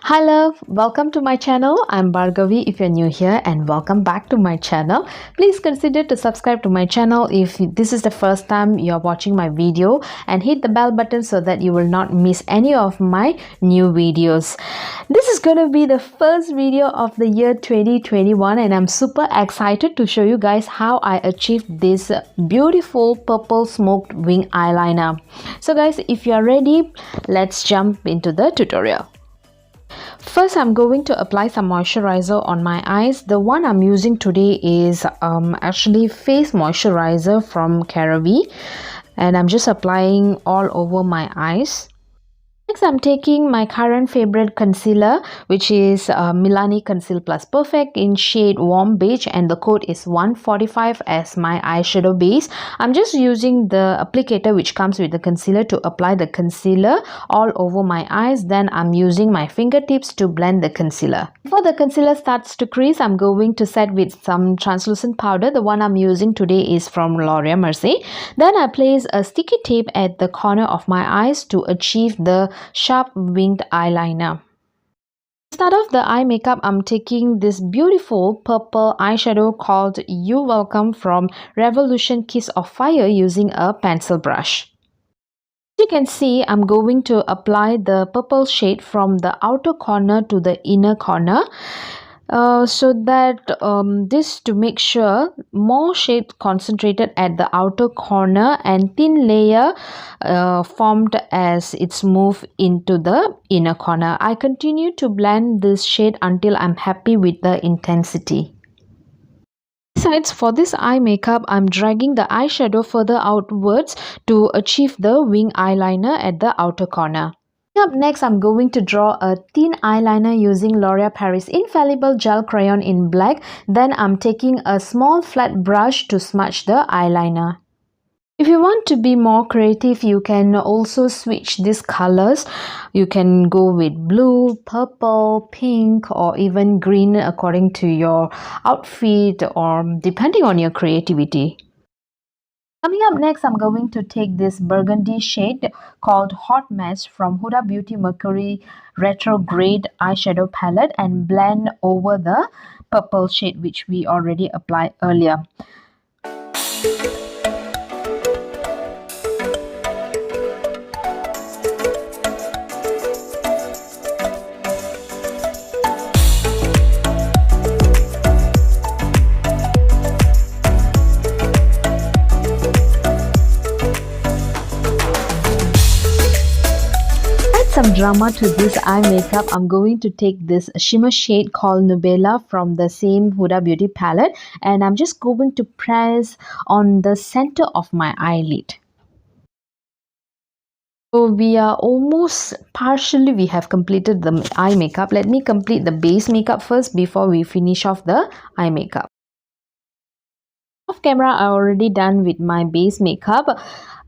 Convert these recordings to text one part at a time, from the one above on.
Hi love, welcome to my channel. I'm Bhargavi if you're new here, and welcome back to my channel. Please consider to subscribe to my channel if this is the first time you're watching my video, and hit the bell button so that you will not miss any of my new videos. This is going to be the first video of the year 2021, and I'm super excited to show you guys how I achieved this beautiful purple smoked wing eyeliner. So guys, if you are ready, let's jump into the tutorial. First, I'm going to apply some moisturizer on my eyes. The one I'm using today is actually face moisturizer from CeraVe, and I'm just applying all over my eyes. Next, I'm taking my current favorite concealer, which is Milani Perfect+Conceal in shade warm beige, and the code is 145 as my eyeshadow base. I'm just using the applicator which comes with the concealer to apply the concealer all over my eyes. Then I'm using my fingertips to blend the concealer. Before the concealer starts to crease, I'm going to set with some translucent powder. The one I'm using today is from L'Oreal Mercier. Then I place a sticky tape at the corner of my eyes to achieve the sharp winged eyeliner. To start off the eye makeup, I'm taking this beautiful purple eyeshadow called You Welcome from Revolution Kiss of Fire using a pencil brush. As you can see, I'm going to apply the purple shade from the outer corner to the inner corner. So that this to make sure more shade concentrated at the outer corner and thin layer formed as it's moved into the inner corner. I continue to blend this shade until I'm happy with the intensity. Besides, for this eye makeup, I'm dragging the eyeshadow further outwards to achieve the wing eyeliner at the outer corner. Up next, I'm going to draw a thin eyeliner using L'Oreal Paris Infallible Gel Crayon in black. Then I'm taking a small flat brush to smudge the eyeliner. If you want to be more creative, you can also switch these colors. You can go with blue, purple, pink, or even green according to your outfit or depending on your creativity. Coming up next, I'm going to take this burgundy shade called Hot Mess from Huda Beauty Mercury Retrograde eyeshadow palette and blend over the purple shade which we already applied earlier. Some drama to this eye makeup, I'm going to take this shimmer shade called Nubella from the same Huda Beauty palette, and I'm just going to press on the center of my eyelid. So we are almost partially, we have completed the eye makeup. Let me complete the base makeup first before we finish off the eye makeup. Off camera, I already done with my base makeup.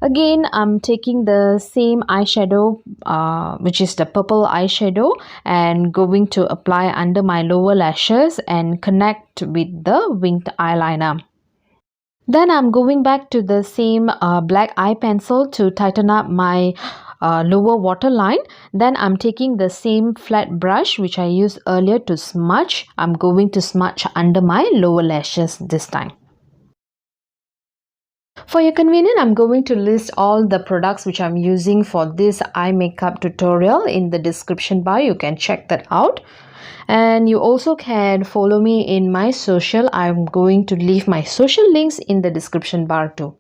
Again, I'm taking the same eyeshadow, which is the purple eyeshadow, and going to apply under my lower lashes and connect with the winged eyeliner. Then I'm going back to the same black eye pencil to tighten up my lower waterline. Then I'm taking the same flat brush which I used earlier to smudge. I'm going to smudge under my lower lashes this time. For your convenience, I'm going to list all the products which I'm using for this eye makeup tutorial in the description bar. You can check that out. And you also can follow me in my social. I'm going to leave my social links in the description bar too.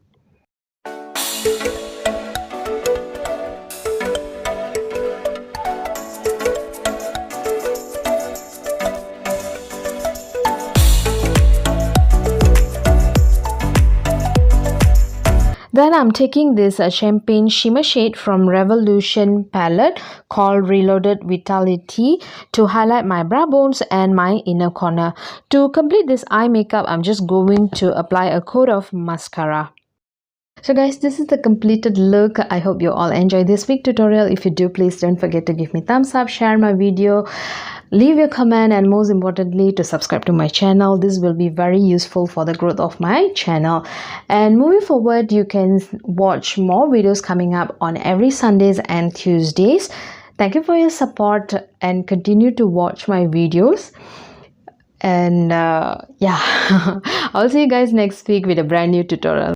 Then I'm taking this champagne shimmer shade from Revolution palette called Reloaded Vitality to highlight my brow bones and my inner corner. To complete this eye makeup, I'm just going to apply a coat of mascara. So guys, this is the completed look. I hope you all enjoyed this quick tutorial. If you do, please don't forget to give me thumbs up, share my video, leave your comment, and most importantly to subscribe to my channel. This will be very useful for the growth of my channel. And moving forward, you can watch more videos coming up on every Sundays and Tuesdays. Thank you for your support and continue to watch my videos. And yeah, I'll see you guys next week with a brand new tutorial.